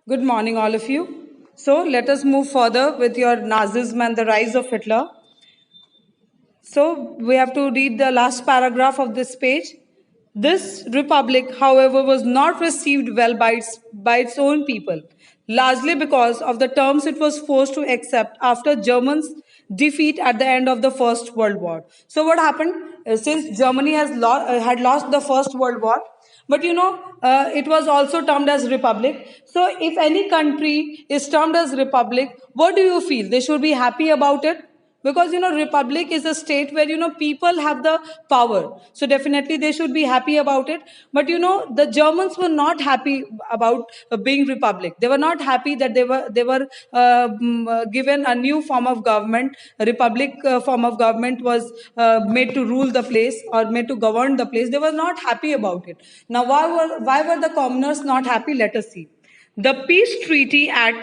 Good morning, all of you. So let us move further with your Nazism and the rise of Hitler. So we have to read the last paragraph of this page. This republic, however, was not received well by its own people, largely because of the terms it was forced to accept after Germans' defeat at the end of the First World War. So what happened? Since Germany had lost the First World War, but it was also termed as republic. So if any country is termed as republic, what do you feel? They should be happy about it, because republic is a state where people have the power, so definitely they should be happy about it. But the Germans were not happy about being republic. They were not happy that they were given a new form of government. A republic form of government was made to rule the place, or made to govern the place. They were not happy about it. Now why were the commoners not happy? Let us see. The peace treaty at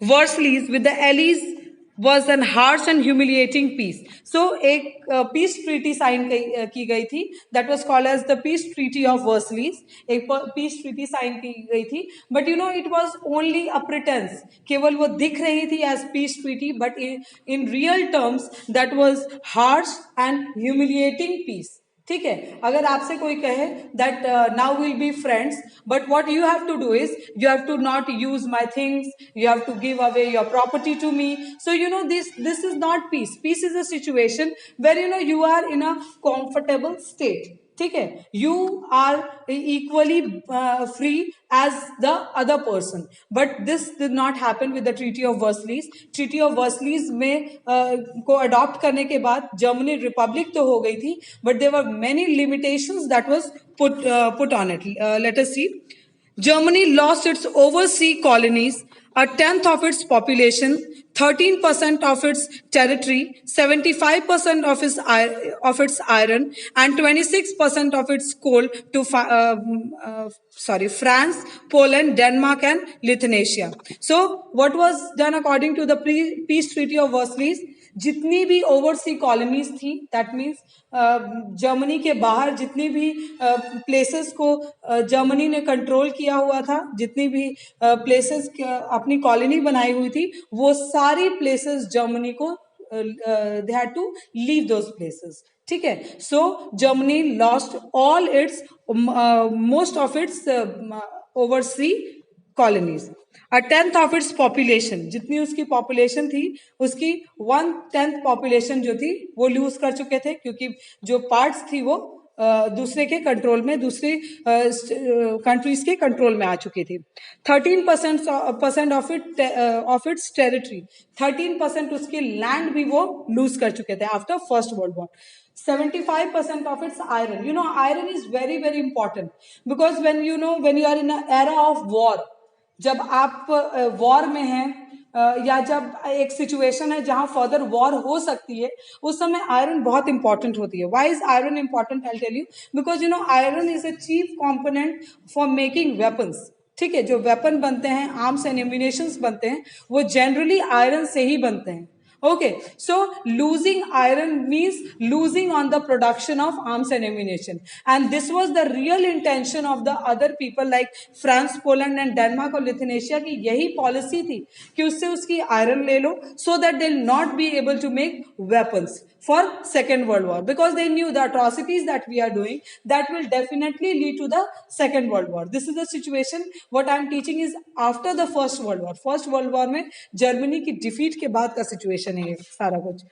Versailles with the Allies was an harsh and humiliating peace. So एक peace treaty sign की गई थी, that was called as the peace treaty of Versailles. एक peace treaty sign की गई थी, but it was only a pretense. केवल वो दिख रही थी as peace treaty, but in real terms that was harsh and humiliating peace. ठीक है. अगर आपसे कोई कहे that now will be friends, but what you have to do is you have to not use my things, you have to give away your property to me. So this is not peace. Peace is a situation where you are in a comfortable state. ठीक है. You are equally free as the other person, but this did not happen with the treaty of Versailles. Treaty of वर्सलीज में को adopt करने के बाद Germany Republic तो हो गई थी, but there were many limitations that was put on it. Let us see. Germany lost its overseas colonies, a tenth of its population, 13% of its territory, 75% of its iron, and 26% of its coal to France, Poland, Denmark, and Lithuania. So, what was done according to the peace treaty of Versailles? जितनी भी oversee colonies थी, that means Germany के बाहर जितनी भी places को Germany ने control किया हुआ था, जितनी भी प्लेसेस अपनी कॉलोनी बनाई हुई थी, वो सारी प्लेसेस जर्मनी को they had to leave those places. ठीक है. So Germany lost all its most of its oversea colonies. A tenth of its population, जितनी उसकी पॉपुलेशन थी उसकी 1/10 पॉपुलेशन जो थी वो लूज कर चुके थे, क्योंकि जो पार्ट्स थी वो दूसरे के कंट्रोल में, दूसरे कंट्रीज के कंट्रोल में आ चुकी थी. 13% ऑफ इट्स टेरिटरी, 13% उसकी लैंड भी वो लूज कर चुके थे after first world war. 75% of its iron. Iron is very, very important, because when you are in an era of war, जब आप वॉर में हैं, या जब एक सिचुएशन है जहां फर्दर वॉर हो सकती है, उस समय आयरन बहुत इंपॉर्टेंट होती है. Why is iron important? I tell you. Because iron is a chief component for making weapons. ठीक है. जो वेपन बनते हैं, आर्म्स एंड एम्यूनेशंस बनते हैं, वो जनरली आयरन से ही बनते हैं. Okay, so losing iron means losing on the production of arms and ammunition, and this was the real intention of the other people like France, Poland and Denmark और Lithuania की यही policy थी कि उससे उसकी iron ले लो, so that they'll not be able to make weapons for Second World War, because they knew the atrocities that we are doing, that will definitely lead to the Second World War. This is the situation. What I'm teaching is after the First World War. First World War में Germany की defeat के बाद का situation है सारा कुछ.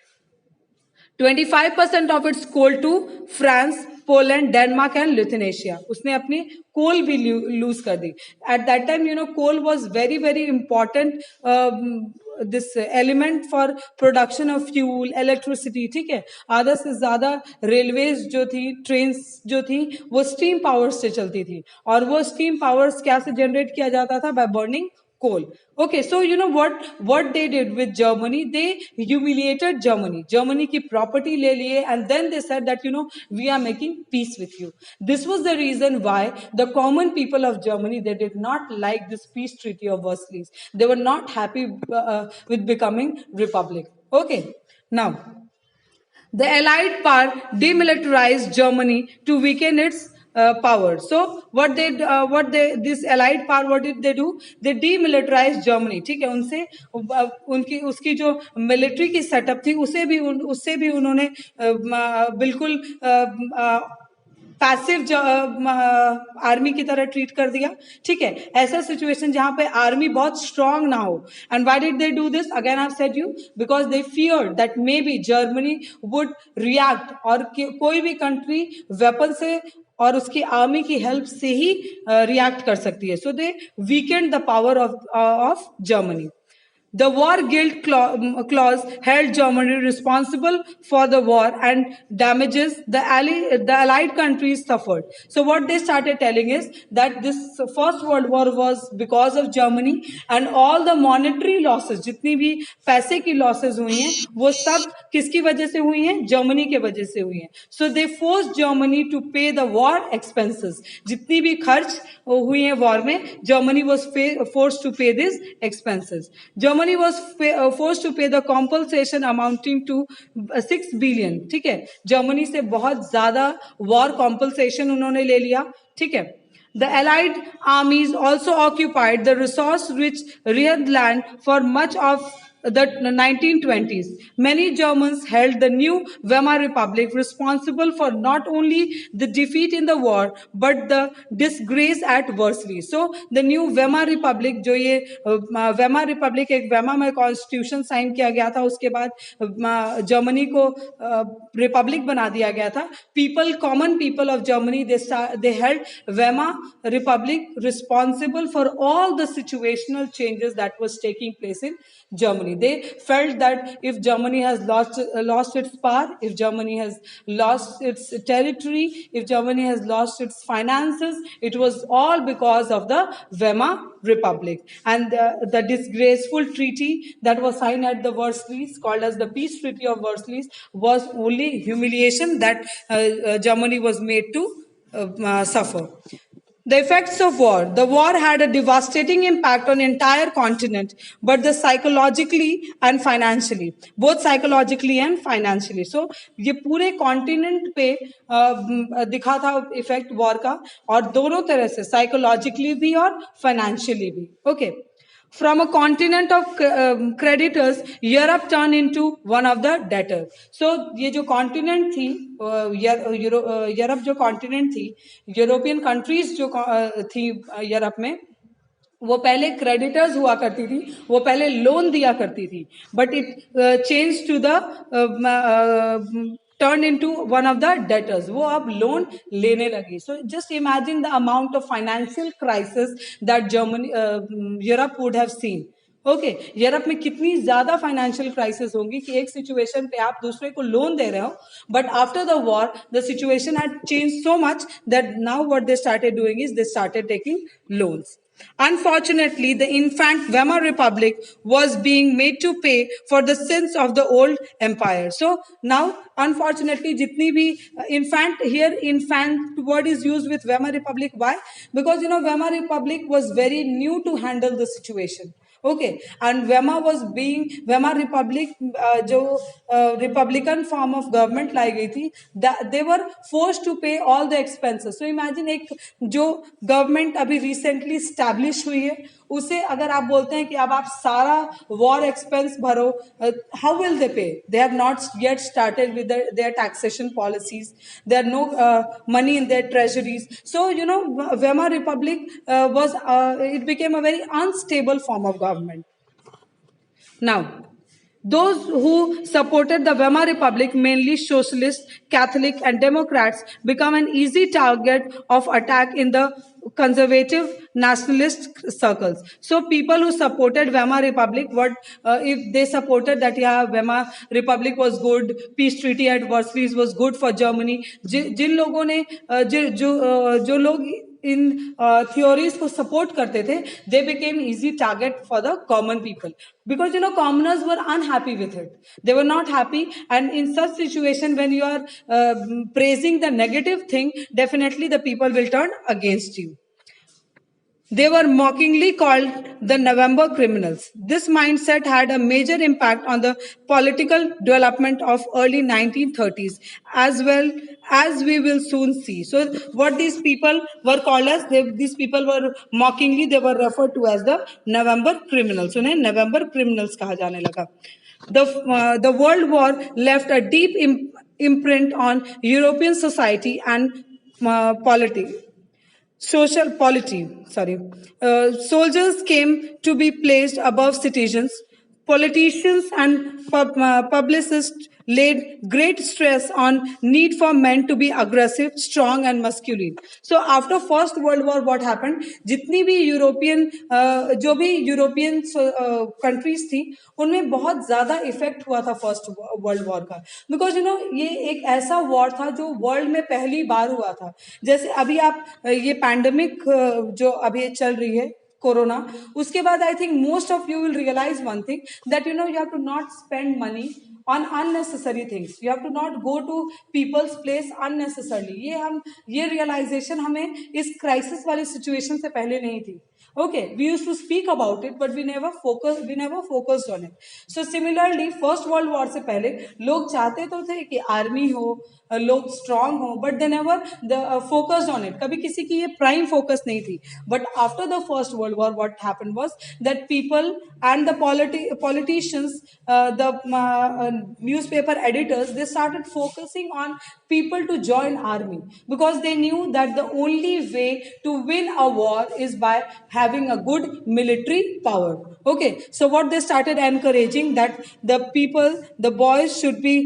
25% of its coal to France, Poland, Denmark and Lithuania. उसने अपनी कोल भी लूज कर दी. At that time, coal was very, very important this element for production of fuel, electricity. ठीक है. आधा से ज्यादा रेलवेज जो थी, ट्रेन्स जो थी, वो स्टीम पावर से चलती थी, और वो स्टीम पावर्स क्या से जनरेट किया जाता था? By burning coal. Okay, so what they did with Germany, they humiliated Germany. Germany की property ले लिए, and then they said that we are making peace with you. This was the reason why the common people of Germany, they did not like this peace treaty of Versailles. They were not happy with becoming republic. Okay, now the Allied power demilitarized Germany to weaken its power. So what they this allied power, what did they do? They demilitarized Germany. ठीक है, उनसे उनकी उसकी जो military की setup थी उससे भी उन्होंने बिल्कुल पैसिव आर्मी की तरह ट्रीट कर दिया. ठीक है, ऐसा सिचुएशन जहां पे आर्मी बहुत स्ट्रांग ना हो. And why did they do this? Again I have said you, because they fear that may be Germany would react, और कोई भी कंट्री वेपन से और उसकी आर्मी की हेल्प से ही रिएक्ट कर सकती है. So they weakened the power of Germany. The war guilt clause held Germany responsible for the war and damages the allied countries suffered. So what they started telling is that this First World War was because of Germany, and all the monetary losses, जितनी भी पैसे की losses हुई हैं, वो सब किसकी वजह से हुई हैं? जर्मनी के वजह से हुई हैं. So they forced Germany to pay the war expenses. जितनी भी खर्च हुई हैं वॉर में, Germany was forced to pay these expenses. Germany was forced to pay the compensation amounting to 6 billion. ठीक है, जर्मनी से बहुत ज्यादा वॉर कॉम्पनसेशन उन्होंने ले लिया. ठीक है. The Allied armies also occupied the resource-rich Ruhr land for much of the 1920s. Many Germans held the new Weimar Republic responsible for not only the defeat in the war but the disgrace at Versailles. So the new Weimar Republic, जो ये Weimar Republic एक Weimar में constitution sign किया गया था, उसके बाद Germany को रिपब्लिक बना दिया गया था. Common people of Germany, they held Weimar Republic responsible for all the situational changes that was taking place in Germany. They felt that if Germany has lost its power, if Germany has lost its territory, if Germany has lost its finances, it was all because of the Weimar Republic. And the disgraceful treaty that was signed at the Versailles, called as the Peace Treaty of Versailles, was only humiliation that Germany was made to suffer. The effects of war. The war had a devastating impact on entire continent, but the psychologically and financially, both psychologically and financially. So ये पूरे continent पे दिखा था effect war का, और दोनों तरह से, साइकोलॉजिकली भी और फाइनेंशियली भी. Okay. From a continent of creditors, Europe turned into one of the debtors. So ये जो कॉन्टिनेंट थी, यूरोप जो कॉन्टिनेंट थी, यूरोपियन कंट्रीज जो थी यूरोप में, वो पहले क्रेडिटर्स हुआ करती थी, वो पहले लोन दिया करती थी, but it change to the turned into one of the debtors. वो अब लोन लेने लगी. So just imagine the amount of financial crisis that Germany, Europe would have seen. Okay, Europe में कितनी ज्यादा फाइनेंशियल क्राइसिस होंगी कि एक सिचुएशन पे आप दूसरे को लोन दे रहे हो, but after the war the situation had change so much that now what they started doing is they started taking loans. Unfortunately, the infant Weimar Republic was being made to pay for the sins of the old empire. So now, unfortunately, jitni bhi infant word is used with Weimar Republic. Why? Because Weimar Republic was very new to handle the situation. Okay, and Weimar Republic, जो Republican form of government लाई गई थी, they were forced to pay all the expenses. So imagine एक जो government अभी recently established हुई है, उसे अगर आप बोलते हैं कि अब आप सारा war expense भरो, how will they pay? They have not yet started with their taxation policies. There are no money in their treasuries. So Weimar Republic it became a very unstable form of government. Now, those who supported the Weimar Republic, mainly socialists, Catholic, and Democrats, become an easy target of attack in the conservative nationalist circles. So people who supported Weimar Republic, if they supported that Weimar Republic was good, peace treaty at Versailles was good for Germany, जिन लोगों ने जो लोग इन theories को support करते थे, they became easy target for the common people, because commoners were unhappy with it. They were not happy, and in such situation, when you are praising the negative thing, definitely the people will turn against you. They were mockingly called the November criminals. This mindset had a major impact on the political development of early 1930s, as well as we will soon see. So what these people were called as, these people were mockingly, they were referred to as the November criminals. उन्हें November criminals कहा जाने लगा. The World War left a deep imprint on European society and polity. Social polity, sorry. Soldiers came to be placed above citizens. Politicians and publicists laid great stress on need for men to be aggressive, strong and masculine. So after First World War, what happened? जितनी भी European जो भी European countries थी, उनमें बहुत ज्यादा effect हुआ था फर्स्ट वर्ल्ड वॉर का. बिकॉज ये एक ऐसा वॉर था जो वर्ल्ड में पहली बार हुआ था. जैसे अभी आप ये पैंडेमिक जो अभी चल रही है कोरोना, उसके बाद I think most of you will realise one thing, that you have to not spend money on unnecessary things. You have to not go to people's place unnecessarily. ये realization हमें इस crisis वाली situation से पहले नहीं थी. Okay, we used to speak about it, but we never focused on it. So similarly, First World War से पहले लोग चाहते तो थे कि आर्मी हो, लोग स्ट्रांग हो, but they never focused on it. कभी किसी की ये प्राइम फोकस नहीं थी. But after the first world war what happened was that people and the politicians, the newspaper editors, they started focusing on people to join army, because they knew that the only way to win a war is by having a good military power. Okay, so what they started encouraging, that the people, the boys should be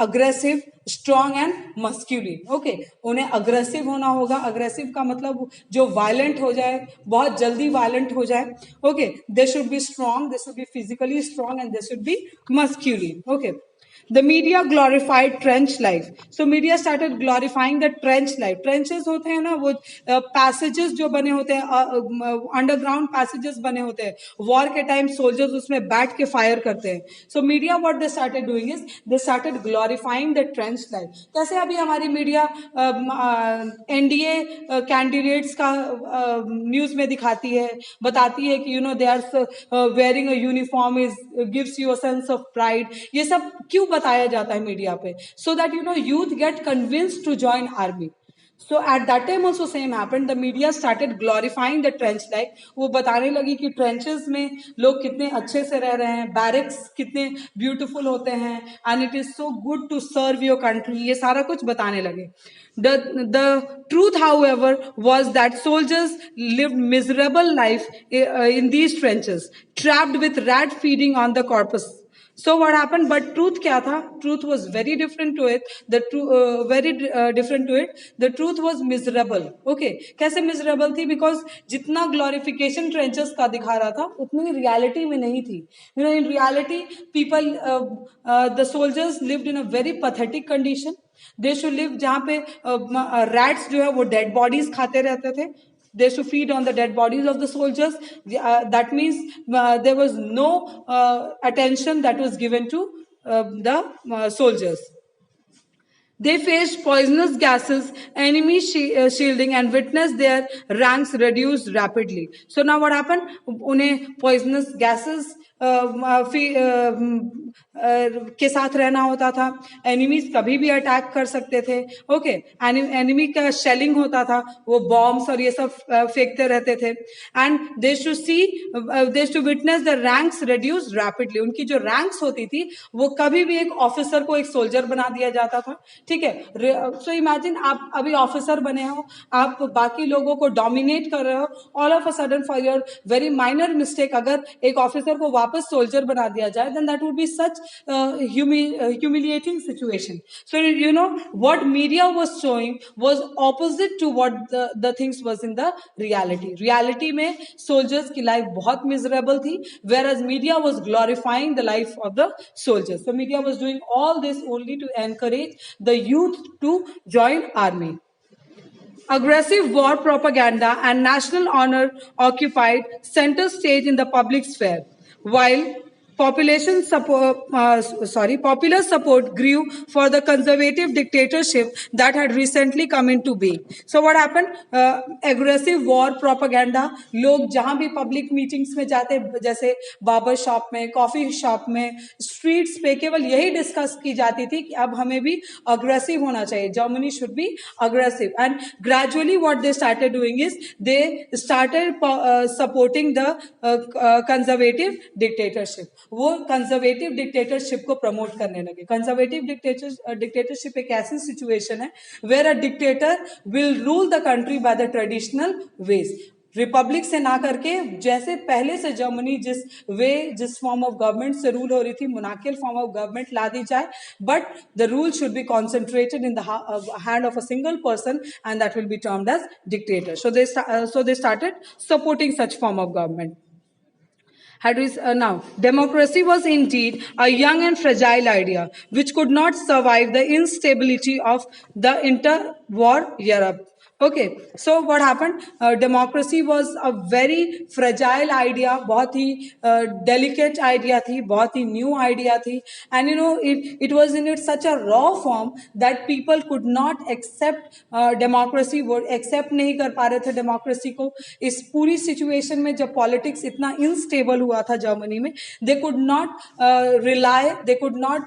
aggressive, strong and masculine. Okay, उन्हें aggressive होना होगा. Aggressive का मतलब जो violent हो जाए, बहुत जल्दी वायलेंट हो जाए. Okay, they should be strong, they should be physically strong and they should be masculine. Okay, the media glorified trench life. So media started glorifying the trench life. Trenches होते हैं ना, वो passages जो बने होते हैं, underground passages बने होते हैं. War के time soldiers उसमें बैठ के fire करते हैं. So media what they started doing is they started glorifying the trench life. कैसे अभी हमारी media NDA candidates का news में दिखाती है, बताती है कि they are wearing a uniform is gives you a sense of pride. ये सब क्यों बताया जाता है मीडिया पे? So that youth get convinced to join army. So at that time also same happened. The media started glorifying the trench life. वो बताने लगी कि trenches में लोग कितने अच्छे से रह रहे हैं, barracks कितने beautiful होते हैं, and it is so good to serve your country. ये सारा कुछ बताने लगे. The truth, however, was that soldiers lived miserable life in these trenches, trapped with rat feeding on the corpus. So what happened? But truth क्या था? Truth was very different to it. Different to it. The truth was miserable. Okay, कैसे miserable थी? Because जितना glorification trenches का दिखा रहा था, उतनी reality में नहीं थी. In reality, people, the soldiers lived in a very pathetic condition. They should live जहाँ पे rats जो है वो dead bodies खाते रहते थे. They should feed on the dead bodies of the soldiers. That means there was no attention that was given to the soldiers. They faced poisonous gases, enemy shielding, and witnessed their ranks reduced rapidly. So now what happened? उन्हें poisonous gases के साथ रहना होता था. Enemies कभी भी attack कर सकते थे. ओके, एनिमी का शेलिंग होता था, वो बॉम्ब्स और ये सब फेंकते रहते थे. And they should witness the ranks reduce rapidly. उनकी जो रैंक्स होती थी वो कभी भी एक ऑफिसर को एक सोल्जर बना दिया जाता था. ठीक है, सो इमेजिन आप अभी ऑफिसर बने हो, आप बाकी लोगों को डोमिनेट कर रहे हो, all of a sudden for your very minor mistake अगर एक ऑफिसर को वापस सोल्जर बना दिया जाए, then that would be such humiliating situation. So what media was showing was opposite to what the things was in the reality में soldiers की life बहुत miserable थी, whereas media was glorifying the life of the soldiers. So media was doing all this only to encourage the youth to join army. Aggressive war propaganda and national honor occupied center stage in the public sphere, while Popular support grew for the conservative dictatorship that had recently come into being. So what happened? Aggressive war propaganda. लोग जहां भी public meetings में जाते, जैसे barber shop में, coffee shop में, streets पे, केवल यही discuss की जाती थी कि अब हमें भी aggressive होना चाहिए. Germany should be aggressive. And gradually what they started doing is they started supporting the conservative dictatorship. वो कंजर्वेटिव डिक्टेटरशिप को प्रमोट करने लगे. कंजर्वेटिव डिक्टेटरशिप एक ऐसी सिचुएशन है where a dictator will rule the country by the traditional ways. Republic से ना करके जैसे पहले से जर्मनी जिस फॉर्म ऑफ गवर्नमेंट से रूल हो रही थी, मोनार्कियल फॉर्म ऑफ गवर्नमेंट ला दी जाए, but the rule should be concentrated in the hand of a single person and that will be termed as dictator. So they started supporting such form of government. Now, democracy was indeed a young and fragile idea which could not survive the instability of the interwar Europe. Okay, so what happened? Democracy was a very fragile idea, बहुत ही delicate idea थी, बहुत ही new idea थी, and it was in it such a raw form that people could not accept democracy, वो accept नहीं कर पा रहे थे democracy को. इस पूरी situation में जब politics इतना unstable हुआ था जर्मनी में, they could not rely, they could not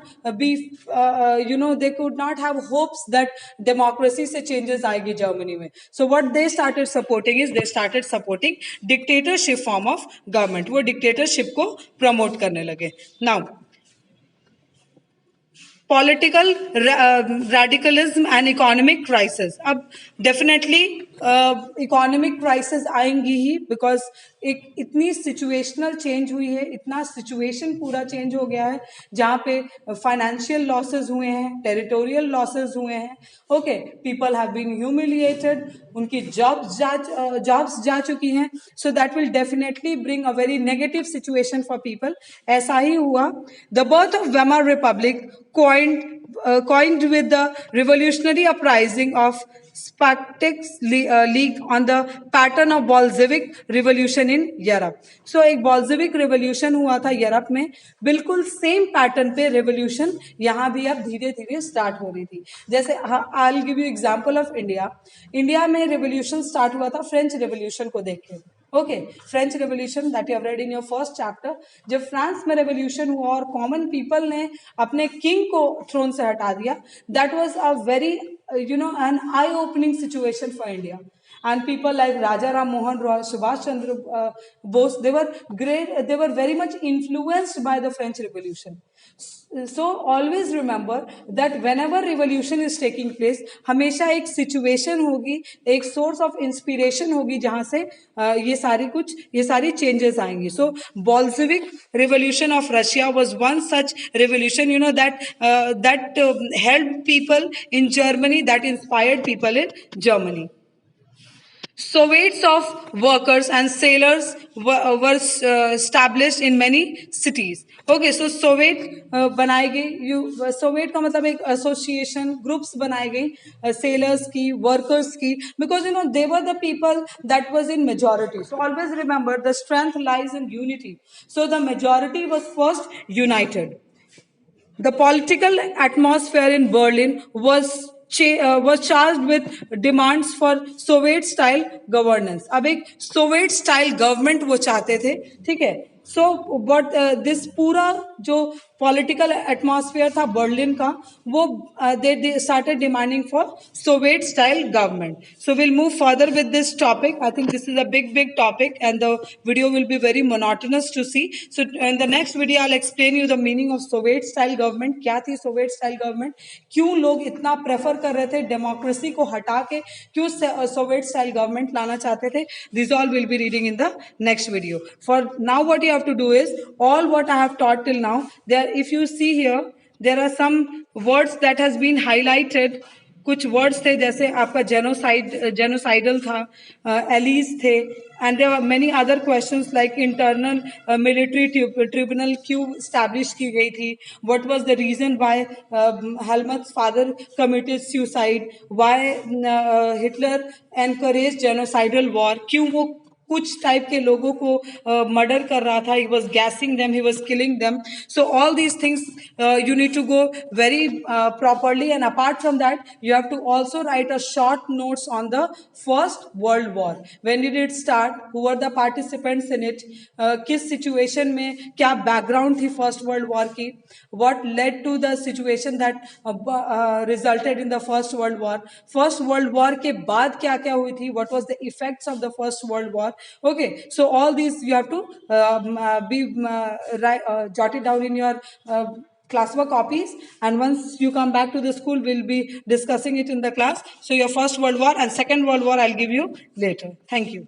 they could not have hopes that democracy से changes आएगी जर्मनी में. So what they started supporting is they started supporting dictatorship form of government. वो dictatorship को promote करने लगे. Now, political radicalism and economic crisis. अब definitely economic crisis आएंगी ही, because एक इतनी सिचुएशनल चेंज हुई है, इतना सिचुएशन पूरा चेंज हो गया है जहाँ पे फाइनेंशियल लॉसेस हुए हैं, टेरिटोरियल लॉसेस हुए हैं. Okay, people have been humiliated, उनकी जॉब्स जा चुकी हैं. So that will definitely bring a very negative situation for people. ऐसा ही हुआ. The birth of Weimar Republic coined with the revolutionary uprising of Spartak's League on the pattern of Bolshevik revolution in Europe. So एक Bolshevik revolution हुआ था Europe में, बिल्कुल same pattern पे revolution यहाँ भी अब धीरे धीरे स्टार्ट हो रही थी. जैसे I'll give you example of India. India में रेवोल्यूशन स्टार्ट हुआ था फ्रेंच रेवोल्यूशन को देख के. Okay, French revolution that you have read in your first chapter. जब फ्रांस में रेवोल्यूशन हुआ और कॉमन पीपल ने अपने किंग को थ्रोन से हटा दिया, that was a very an eye-opening situation for India. And people like Raja Ram Mohan Roy, Subhash Chandra Bose, they were great. They were very much influenced by the French Revolution. So always remember that whenever revolution is taking place, हमेशा एक situation होगी, एक source of inspiration होगी जहाँ से ये सारी changes आएंगी. So Bolshevik revolution of Russia was one such revolution, that helped people in Germany, that inspired people in Germany. Soviets of workers and sailors were established in many cities. Okay, so Soviet बनाई गई. Soviet का मतलब एक association, groups बनाई गई sailors की, workers की, because they were the people that was in majority. So always remember, the strength lies in unity. So the majority was first united. The political atmosphere in Berlin was charged with demands for Soviet-style governance. अब एक Soviet-style government वो चाहते थे, ठीक है. So but this पूरा जो political atmosphere था बर्लिन का, वो they started demanding for Soviet style government. So we'll move further with this topic. I think this is a big topic and the video will be very monotonous to see. So in the next video I'll explain you the meaning of Soviet style government. क्या थी Soviet style government, क्यों लोग इतना prefer कर रहे थे democracy को हटा के, क्यों Soviet style government लाना चाहते थे. These all will be reading in the next video. For now what you have to do is, all what I have taught till now, if you see here, there are some words that has been highlighted. कुछ words थे जैसे आपका genocidal था, allies थे, and there are many other questions like internal military tribunal क्यों establish की गई थी, what was the reason why Helmut's father committed suicide, why Hitler encourage genocidal war, क्यों वो कुछ टाइप के लोगों को मर्डर कर रहा था, he was gassing them, he was killing them. So all these things you need to go very properly, and apart from that you have to also write a short notes on the first world war. When did it start, who were the participants in it, किस situation में क्या background थी first world war की, what led to the situation that resulted in the first world war, first world war के बाद क्या क्या हुई थी, what was the effects of the first world war. Okay, so all these you have to jot it down in your classwork copies, and once you come back to the school we'll be discussing it in the class. So your first world war and second world war I'll give you later. Thank you.